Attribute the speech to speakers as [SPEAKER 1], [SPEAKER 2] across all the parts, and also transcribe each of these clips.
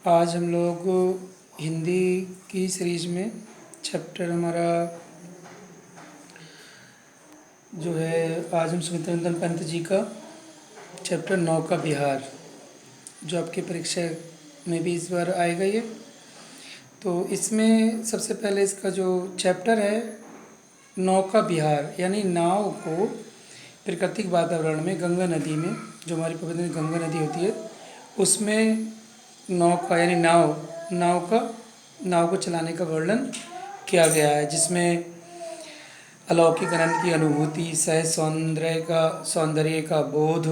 [SPEAKER 1] आज हम लोग हिंदी की सीरीज में चैप्टर हमारा जो है, आज हम सुमित्रानंदन पंत जी का चैप्टर 9 का बिहार, जो आपकी परीक्षा में भी इस बार आएगा ये। तो इसमें सबसे पहले इसका जो चैप्टर है नौका बिहार, यानी नाव को प्राकृतिक वातावरण में गंगा नदी में, जो हमारी पवित्र गंगा नदी होती है, उसमें नौका यानी नाव को चलाने का वर्णन किया गया है, जिसमें अलौकिक आनंद की अनुभूति, सहज सौंदर्य का बोध,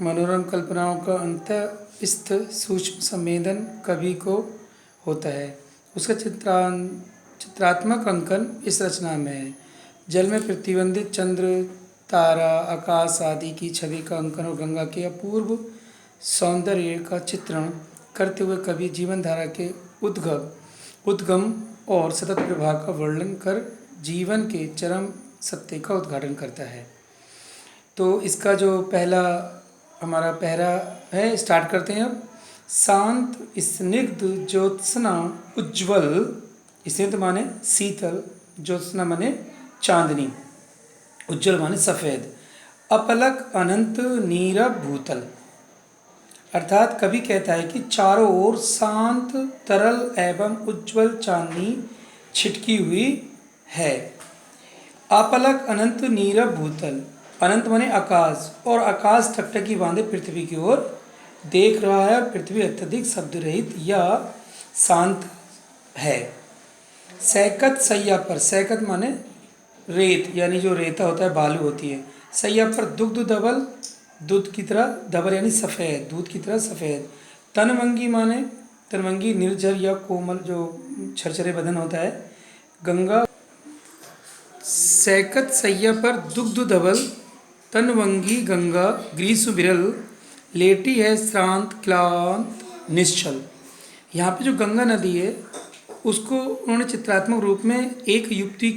[SPEAKER 1] मनोरम कल्पनाओं का अंतस्थ सूक्ष्म संवेदन कवि को होता है। उसका चित्रात्मक अंकन इस रचना में है। जल में प्रतिबिंबित चंद्र, तारा, आकाश आदि की छवि का अंकन और गंगा के अपूर्व सौंदर्य का चित्रण करते हुए कवि जीवन धारा के उद्गम और सतत प्रवाह का वर्णन कर जीवन के चरम सत्य का उद्घाटन करता है। तो इसका जो हमारा पहला है, स्टार्ट करते हैं अब। शांत स्निग्ध ज्योत्सना उज्ज्वल, स्निग्ध माने शीतल, ज्योत्सना माने चांदनी, उज्ज्वल माने सफ़ेद, अपलक अनंत नीरव भूतल। अर्थात कवि कहता है कि चारों ओर शांत, तरल एवं उज्ज्वल चांदनी छिटकी हुई है। अपलक अनंत नीरव भूतल, अनंत माने आकाश, और आकाश टकटकी बांधे पृथ्वी की ओर देख रहा है। पृथ्वी अत्यधिक शब्द रहित या शांत है। सैकत सैया पर, सैकत माने रेत, यानी जो रेता होता है, बालू होती है। सैया पर दुग्ध धवल, दूध की तरह, धवल यानी सफ़ेद, दूध की तरह सफ़ेद। तनवंगी माने, तनवंगी निर्जर या कोमल, जो छरछरे बदन होता है। गंगा सैकत सैया पर दुग्ध धवल तनवंगी गंगा ग्रीष्म विरल, लेटी है श्रांत क्लांत निश्चल। यहाँ पे जो गंगा नदी है उसको उन्होंने चित्रात्मक रूप में एक युक्ति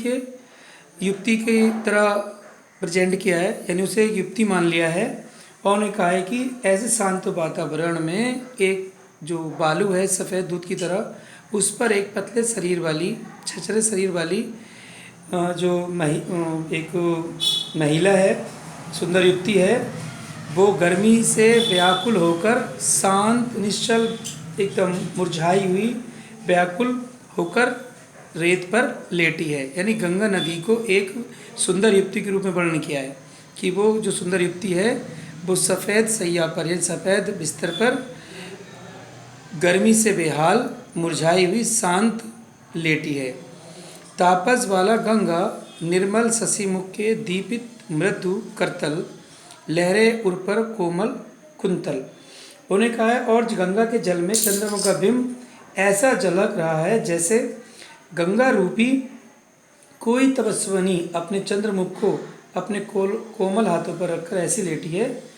[SPEAKER 1] के तरह प्रेजेंट किया है, यानी उसे एक युक्ति मान लिया है। और उन्होंने कहा है कि ऐसे शांत वातावरण में एक जो बालू है सफ़ेद दूध की तरह, उस पर एक पतले शरीर वाली, छछरे शरीर वाली जो एक महिला है, सुंदर युक्ति है, वो गर्मी से व्याकुल होकर शांत निश्चल, एकदम मुरझाई हुई, व्याकुल होकर रेत पर लेटी है। यानी गंगा नदी को एक सुंदर युक्ति के रूप में वर्णन किया है कि वो जो सुंदर युक्ति है वो सफ़ेद सैया पर, यानी सफ़ेद बिस्तर पर गर्मी से बेहाल, मुरझाई हुई, शांत लेटी है। तापस वाला गंगा निर्मल शशिमुख के दीपित मृदु करतल, लहरें उर पर कोमल कुंतल। उन्हें कहा है, और गंगा के जल में चंद्रमा का बिंब ऐसा झलक रहा है जैसे गंगा रूपी कोई तपस्विनी अपने चंद्रमुख को अपने कोमल हाथों पर रखकर ऐसी लेटी है,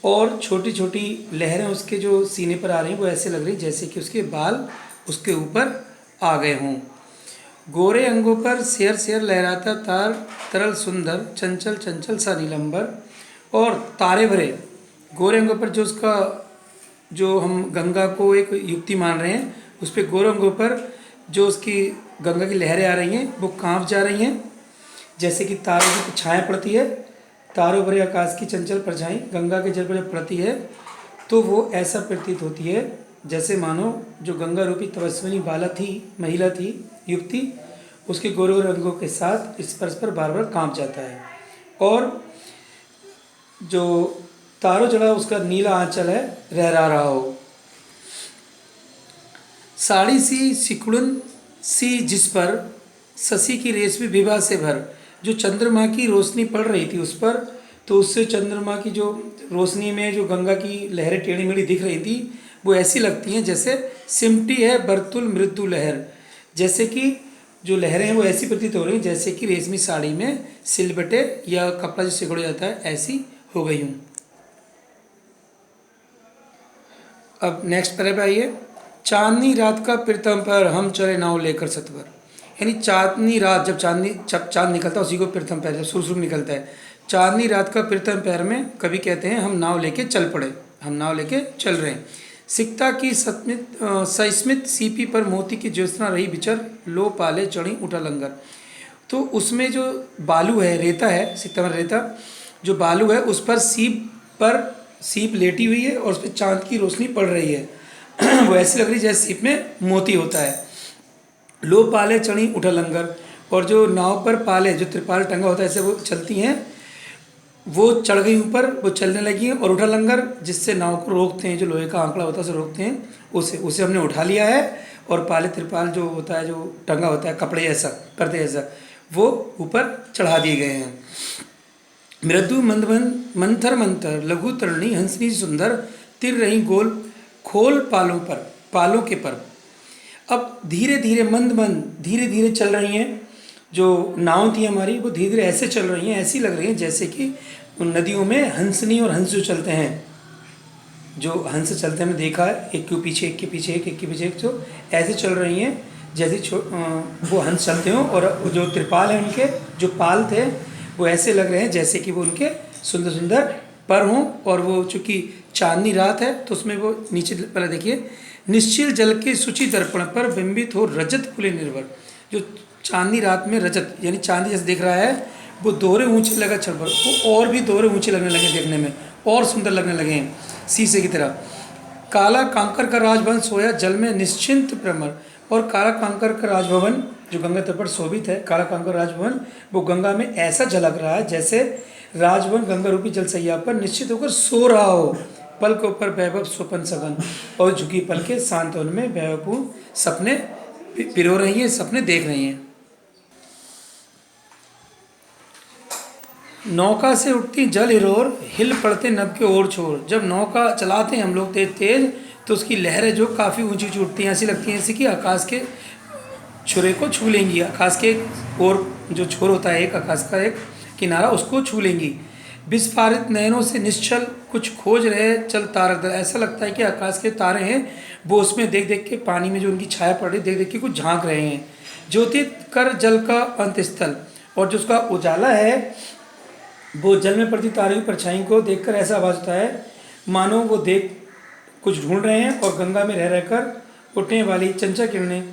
[SPEAKER 1] और छोटी छोटी लहरें उसके जो सीने पर आ रही हैं वो ऐसे लग रही जैसे कि उसके बाल उसके ऊपर आ गए हों। गोरे अंगों पर शेर शेर लहराता तार, तरल सुंदर चंचल चंचल सा नीलंबर, और तारे भरे गोरे अंगों पर, जो उसका जो हम गंगा को एक युक्ति मान रहे हैं, उस पर गोरे अंगों पर जो उसकी गंगा की लहरें आ रही हैं वो कांप जा रही हैं, जैसे कि तारों की छाया पड़ती है। तारों भरे आकाश की चंचल परछाई गंगा के जल पर जब पड़ती है तो वो ऐसा प्रतीत होती है जैसे मानो जो गंगा रूपी तपस्विनी महिला थी युक्ति, उसके गोरे गोरे अंगों के साथ स्पर्श पर बार बार कांप जाता है। और जो तारों जड़ा उसका नीला आंचल है, लहरा रहा हो। साड़ी सी सिकुड़न सी जिस पर शशि की रेशमी विभा से भर, जो चंद्रमा की रोशनी पड़ रही थी उस पर, तो उससे चंद्रमा की जो रोशनी में जो गंगा की लहरें टेढ़ी मेढ़ी दिख रही थी वो ऐसी लगती हैं जैसे सिमटी है बरतुल मृदु लहर, जैसे कि जो लहरें हैं वो ऐसी प्रतीत हो रही हैं जैसे कि रेशमी साड़ी में सिलबटे या कपड़ा जो सिकुड़ जाता है, ऐसी हो गई हूँ। अब नेक्स्ट पैरा पे आइए। चांदनी रात का प्रीतम पर हम चले नाव लेकर सतवर, यानी चांदनी रात, जब चांद निकलता है उसी को प्रीतम पैर, जब सूर्य निकलता है, चांदनी रात का प्रीतम पैर में कवि कहते हैं हम नाव लेके चल पड़े, हम नाव लेके चल रहे हैं। सिकता की सस्मित सीपी पर मोती की ज्योत्सना रही बिचर, लो पाले चढ़ी उठा लंगर। तो उसमें जो बालू है, रेता है, सिकता में रेता, जो बालू है उस पर सीप लेटी हुई है और उस पर चांद की रोशनी पड़ रही है। वो ऐसी लग रही है जैसे सीप में मोती होता है। लो पाले चढ़ी उठा लंगर, और जो नाव पर पाले जो त्रिपाल टंगा होता है ऐसे वो चलती हैं, वो चढ़ गई ऊपर, वो चलने लगी हैं। और उठा लंगर जिससे नाव को रोकते हैं, जो लोहे का आंकड़ा होता है उसे रोकते हैं, उसे हमने उठा लिया है। और पाले त्रिपाल जो होता है, जो टंगा होता है कपड़े जैसा, पर्दे जैसा, वो ऊपर चढ़ा दिए गए हैं। मृदु मंथर मंथर लघु तरणी हंसनी सुंदर, तिर रही गोल खोल पालों के पर। अब धीरे धीरे मंद धीरे धीरे चल रही हैं। जो नाव थी हमारी वो धीरे धीरे ऐसे चल रही हैं, ऐसी लग रही हैं जैसे कि उन नदियों में हंसनी और हंस जो चलते हैं, जो हंस चलते हैं, हमने देखा है, एक के पीछे एक के पीछे एक के पीछे एक, जो ऐसे चल रही हैं जैसे वो हंस चलते हों। और जो त्रिपाल हैं उनके जो पाल थे वो ऐसे लग रहे हैं जैसे कि वो उनके सुंदर सुंदर पर हों। और वो चूँकि चांदनी रात है तो उसमें वो नीचे पहले देखिए, निश्चिल जल के सूची दर्पण पर बिंबित हो रजत फुले निर्भर। जो चांदनी रात में रजत यानी चांदी जैसे दिख रहा है, वो दोहरे ऊंचे लगा छड़ पर, वो और भी दोहरे ऊंचे लगने लगे, देखने में और सुंदर लगने लगे हैं शीशे की तरह। काला कांकर का राजभवन सोया जल में निश्चिंत प्रमर। और काला कांकर का राजभवन जो गंगा तट पर शोभित है, काला कांकर राजभवन, वो गंगा में ऐसा झलक रहा है जैसे राजभवन गंगा रूपी जलसैया पर निश्चित होकर सो रहा हो। पल के ऊपर वैभव स्वपन सघन, और झुकी पल के शांत वन में वैभवपूर्ण सपने पिरो रही हैं, सपने देख रही हैं। नौका से उठती जल हिरोर, हिल पड़ते नभ के ओर छोर। जब नौका चलाते हैं हम लोग तेज तेज, तो उसकी लहरें जो काफ़ी ऊंची ऊंची उठती हैं, ऐसी लगती हैं जैसे कि आकाश के छुरे को छू लेंगी, आकाश के और जो छोर होता है एक आकाश का एक किनारा, उसको छू लेंगी। विस्फारित नयनों से निश्चल कुछ खोज रहे चल तारक दल। ऐसा लगता है कि आकाश के तारे हैं, वो उसमें देख देख के, पानी में जो उनकी छाया पड़ रही देख देख के कुछ झांक रहे हैं। ज्योतित कर जल का अंत स्थल, और जो उसका उजाला है वो जल में पड़ती तारे की परछाई को देखकर ऐसा आवाज़ होता है मानो वो देख कुछ ढूंढ रहे हैं। और गंगा में रह रहकर उठने वाली चंचल किरणें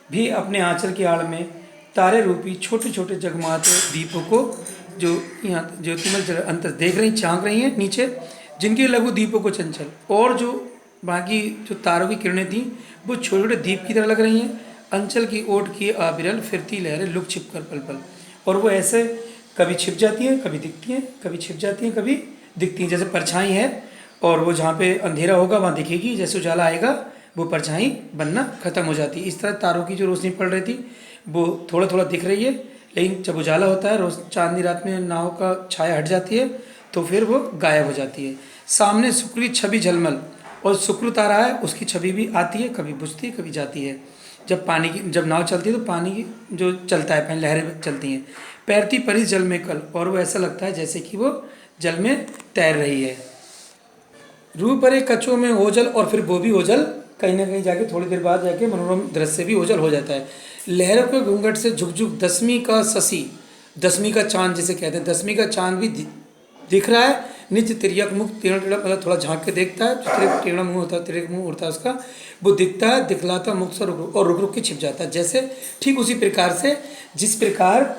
[SPEAKER 1] भी अपने आंचल की आड़ में तारे रूपी छोटे छोटे जगमाते दीपों को जो यहाँ ज्योतिमय जल अंतर देख रही, झांक रही हैं नीचे, जिनके लघु दीपों को चंचल। और जो बाकी जो तारों की किरणें थी वो छोटे छोटे दीप की तरह लग रही हैं। अंचल की ओट की आबिरल फिरती लहरें लुक छिप कर पल पल, और वो ऐसे कभी छिप जाती हैं, कभी दिखती हैं, कभी छिप जाती हैं, कभी दिखती हैं, जैसे परछाई है। और वो जहाँ पे अंधेरा होगा वहाँ दिखेगी, जैसे उजाला आएगा वो परछाई बनना खत्म हो जाती है। इस तरह तारों की जो रोशनी पड़ रही थी वो थोड़ा थोड़ा दिख रही है, लेकिन जब उजाला होता है, रोज चांदनी रात में नाव का छाया हट जाती है तो फिर वो गायब हो जाती है। सामने शुक्र की छवि झलमल, और शुक्र तारा है उसकी छवि भी आती है, कभी बुझती है कभी जाती है। जब नाव चलती है तो पानी की जो चलता है, पहले लहरें चलती हैं। तैरती परी जल में कल, और वो ऐसा लगता है जैसे कि वो जल में तैर रही है। रू परे कछुओं में ओझल, और फिर वो भी ओझल कहीं ना कहीं जाके थोड़ी देर बाद जाके मनोरम दृश्य भी ओझल हो जाता है। लहरों के घूंघट से झुकझुक दसवीं का शशि, दसवीं का चांद जिसे कहते हैं, दसवीं का चांद भी दिख रहा है। नित्य तिरक मुख टेढ़ा टेढ़ा, मतलब थोड़ा झांक के देखता है, जो टेढ़ा मुँह होता है, तिरक मुँह उड़ता है उसका, वो दिखता है, दिखलाता मुख से रुक रुक के छिप जाता है। जैसे ठीक उसी प्रकार से जिस प्रकार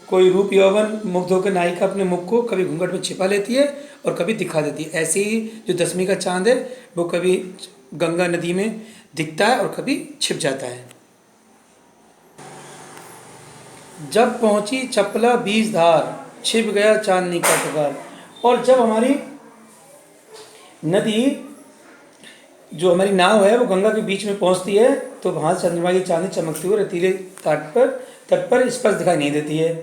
[SPEAKER 1] कोई रूप यौवन मुग्ध होकर नायिका अपने मुख को कभी घूंघट में छिपा लेती है और कभी दिखा देती है, ऐसे ही जो दसवीं का चांद है वो कभी गंगा नदी में दिखता है और कभी छिप जाता है। जब पहुंची चपला बीज धार, छिप गया चांदनी का टकार। और जब हमारी नदी, जो हमारी नाव है, वो गंगा के बीच में पहुंचती है तो वहाँ चंद्रमा की चांदनी चमकती हुई रेतीले तट पर स्पष्ट दिखाई नहीं देती है।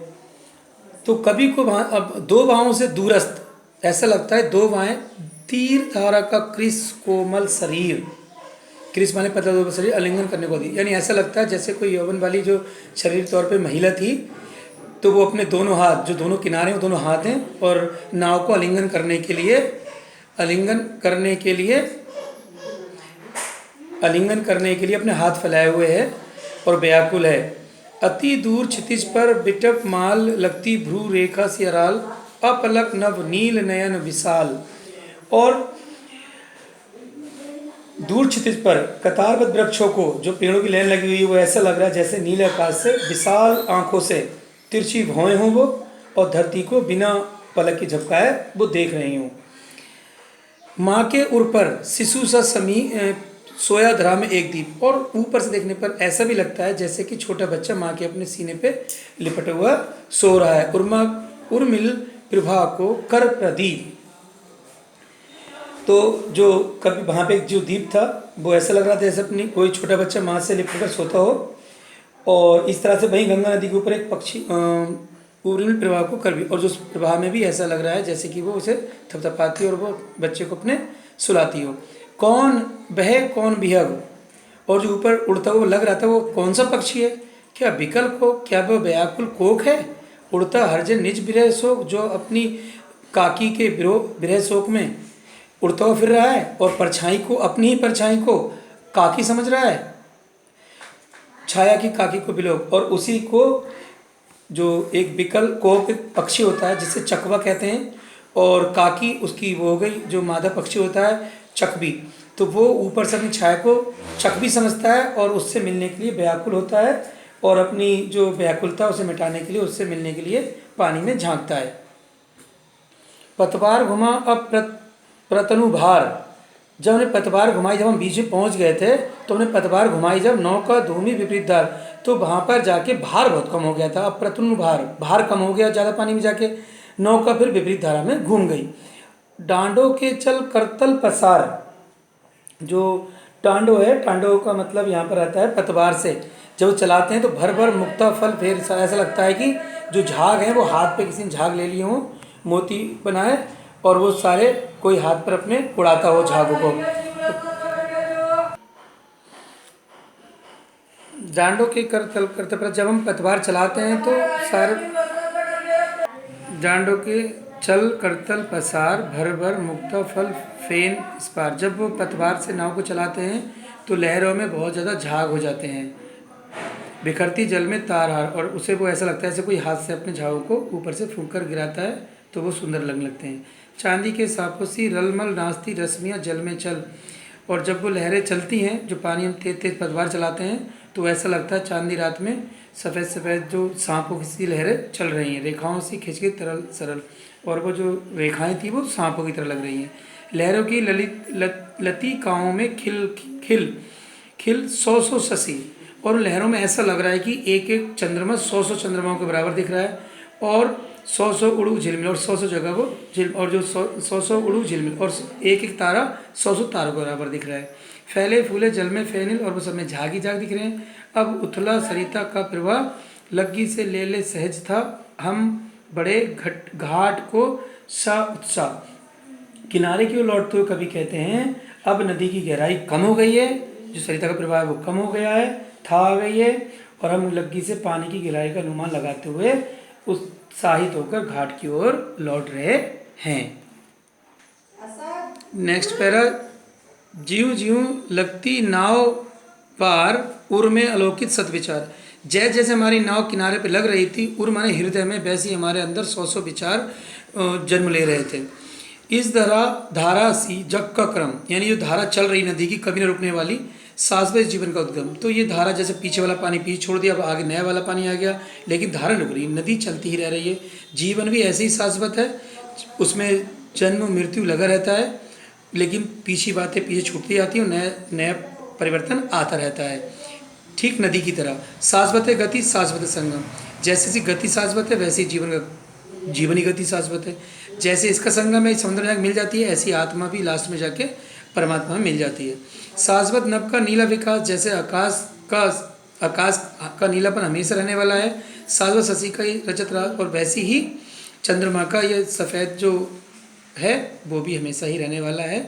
[SPEAKER 1] तो कभी को वहाँ अब दो बाहों से दूरस्थ, ऐसा लगता है दो बाहें तीर धारा का कृष कोमल शरीर, कृष माने पतला दो शरीर, आलिंगन करने को दी। यानी ऐसा लगता है जैसे कोई यौवन वाली जो शरीर तौर पे महिला थी, तो वो अपने दोनों हाथ, जो दोनों किनारे हैं वो दोनों हाथ हैं, और नाव को आलिंगन करने के लिए अपने हाथ फैलाए हुए है और व्याकुल है। अति दूर क्षितिज पर बिटप माल लगती भ्रू रेखा सी अराल, अपलक नभ नील नयन विशाल। और दूर क्षितिज पर कतारबद्ध वृक्षों को, जो पेड़ों की लाइन लगी हुई है, वो ऐसा लग रहा है जैसे नीले आकाश से विशाल आंखों से तिरछी भौएं हों वो, और धरती को बिना पलक की झपकाए वो देख रही हूँ। माँ के उर पर शिशु सा सोया धरा में एक दीप, और ऊपर से देखने पर ऐसा भी लगता है जैसे कि छोटा बच्चा माँ के अपने सीने पे लिपटा हुआ सो रहा है। उर्मिल प्रभा को कर प्रदीप, तो जो कभी वहाँ पे जो दीप था वो ऐसा लग रहा था जैसे अपनी कोई छोटा बच्चा माँ से लिपट कर सोता हो। और इस तरह से वहीं गंगा नदी के ऊपर एक पक्षी उर्मिल प्रवाह को कर भी, और जो प्रवाह में भी ऐसा लग रहा है जैसे कि वो उसे थपथपाती और वो बच्चे को अपने सुलाती हो। कौन बह कौन बिहग, और जो ऊपर उड़ता हुआ लग रहा था वो कौन सा पक्षी है? क्या बिकल को, क्या वह व्याकुल कोक है? उड़ता हरजन निज विरह शोक, जो अपनी काकी के विरह शोक में उड़ता हुआ फिर रहा है, और परछाई को, अपनी ही परछाई को काकी समझ रहा है, छाया की काकी को बिलोक। और उसी को जो एक बिकल कोक पक्षी होता है जिसे चकवा कहते हैं, और काकी उसकी वो हो गई जो मादा पक्षी होता है चकबी, तो वो ऊपर से अपनी छाया को चकबी समझता है और उससे मिलने के लिए व्याकुल होता है, और अपनी जो व्याकुलता उसे मिटाने के लिए, उससे मिलने के लिए पानी में झांकता है। पतवार घुमा अब प्रतनु भार, जब हमने पतवार घुमाई, जब हम बीच में पहुंच गए थे तो हमने पतवार घुमाई जब, नौका धूमि विपरीत धार, तो वहाँ पर जाके भार बहुत कम हो गया था। अब प्रतनु भार कम हो गया ज़्यादा पानी में जाके, नौका फिर विपरीत धारा में घूम गई। डांडों के चल करतल पसार, जो टांडो है, टांडो का मतलब यहाँ पर आता है पतवार से जब चलाते हैं तो भर भर मुक्ता फल, फिर ऐसा लगता है कि जो झाग हैं वो हाथ पे किसी ने झाग ले लिए हों, मोती बनाए, और वो सारे कोई हाथ पर अपने उड़ाता हो झागों को। डांडों के करते पर जब हम पतवार चलाते हैं तो सारे डांडों के चल करतल पसार, भर भर मुक्ता फल फेन इस पार, जब वो पतवार से नाव को चलाते हैं तो लहरों में बहुत ज़्यादा झाग हो जाते हैं, बिखरती जल में तारहार, और उसे वो ऐसा लगता है जैसे कोई हाथ से अपने झागों को ऊपर से फूंक कर गिराता है तो वो सुंदर लगने लगते हैं। चांदी के सापों सी रलमल नाचती रश्मियाँ जल में चल, और जब वो लहरें चलती हैं, जो पानी हम तेज तेज पतवार चलाते हैं तो ऐसा लगता है चांदी रात में सफ़ेद सफ़ेद जो सांपों की सी लहरें चल रही हैं, रेखाओं से खिंच के तरल सरल, और वो जो रेखाएं थी वो सांपों की तरह लग रही हैं। लहरों की लतिकाओं में खिल खिल खिल सौ सौ शशि, और लहरों में ऐसा लग रहा है कि एक एक चंद्रमा 100 चंद्रमाओं के बराबर दिख रहा है, और 100 उड़ू झिलमिल, और 100 जगह वो और जो 100 उड़ू झिलमिल, और एक एक तारा 100 तारों के बराबर दिख रहा है। फैले फूले जल में फेनिल, और वो सब में झाग ही झाग दिख रहे हैं। अब उथला सरिता का प्रवाह, लग्गी से ले ले सहज था, हम बड़े घाट को सा उत्साह, किनारे की ओर लौटते हुए कभी कहते हैं अब नदी की गहराई कम हो गई है, जो सरिता का प्रवाह है वो कम हो गया है, था आ गई है, और हम लग्गी से पानी की गहराई का अनुमान लगाते हुए उत्साहित होकर घाट की ओर लौट रहे हैं। नेक्स्ट पैरा, जीव जीव लगती नाव पार, उर में अलौकिक सदविचार, जैसे जैसे हमारी नाव किनारे पे लग रही थी, उर माने हृदय में, वैसे ही हमारे अंदर 100 विचार जन्म ले रहे थे। इस धारा सी जग का क्रम, यानी जो धारा चल रही नदी की, कभी न रुकने वाली, शाश्वत जीवन का उद्गम। तो ये धारा जैसे पीछे वाला पानी पीछे छोड़ दिया, अब आगे नया वाला पानी आ गया, लेकिन धारा रुक रही, नदी चलती ही रह रही है। जीवन भी ऐसे ही शाश्वत है, उसमें जन्म मृत्यु लगा रहता है, लेकिन पीछे बातें पीछे छूटती जाती हैं, नया नया परिवर्तन आता रहता है, ठीक नदी की तरह। शाश्वत है गति, शाश्वत संगम, जैसे जैसी गति शाश्वत है वैसे ही जीवन ही गति शाश्वत है। जैसे इसका संगम है समुद्र में जाकर मिल जाती है, ऐसी आत्मा भी लास्ट में जाके परमात्मा में मिल जाती है। शाश्वत नभ का नीला विकास, जैसे आकाश का नीलापन हमेशा रहने वाला है, शाश्वत शशि का ही रजत रात, और वैसी ही चंद्रमा का ये सफ़ेद जो है वो भी हमेशा ही रहने वाला है।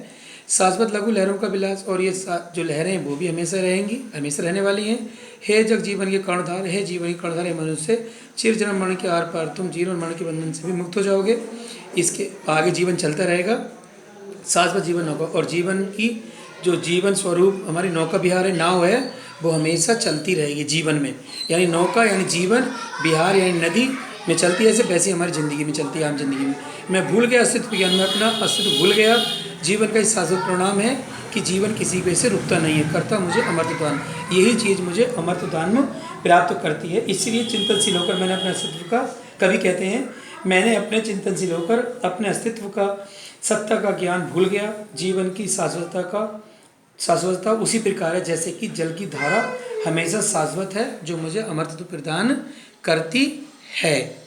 [SPEAKER 1] शाश्वत लघु लहरों का विलास, और ये जो लहरें हैं वो भी हमेशा रहेंगी, हमेशा रहने वाली हैं। हे जग जीवन के कर्णधार, हे जीवन के कर्णधार, हे मनुष्य, चिर जन्म मरण के आर पार तुम जीवन मरण के बंधन से भी मुक्त हो जाओगे। इसके आगे जीवन चलता रहेगा, शाश्वत जीवन होगा, और जीवन की जो जीवन स्वरूप हमारी नौका विहार है, नाव है, वो हमेशा चलती रहेगी जीवन में, यानी नौका यानी जीवन, विहार यानी नदी में चलती है, ऐसे वैसे हमारी ज़िंदगी में चलती है, आम जिंदगी में। मैं भूल गया अस्तित्व ज्ञान में, अपना अस्तित्व भूल गया। जीवन का ही शाश्वत परिणाम है कि जीवन किसी वजह से रुकता नहीं है, करता मुझे अमर्तदान। यही चीज़ मुझे अमर्तदान में प्राप्त करती है। इसीलिए चिंतनशील होकर मैंने अपने अस्तित्व का, कवि कहते हैं, मैंने अपने चिंतनशील होकर अपने अस्तित्व का, सत्ता का ज्ञान भूल गया। जीवन की शाश्वतता उसी प्रकार है जैसे कि जल की धारा हमेशा शाश्वत है, जो मुझे अमरत्व प्रदान करती है।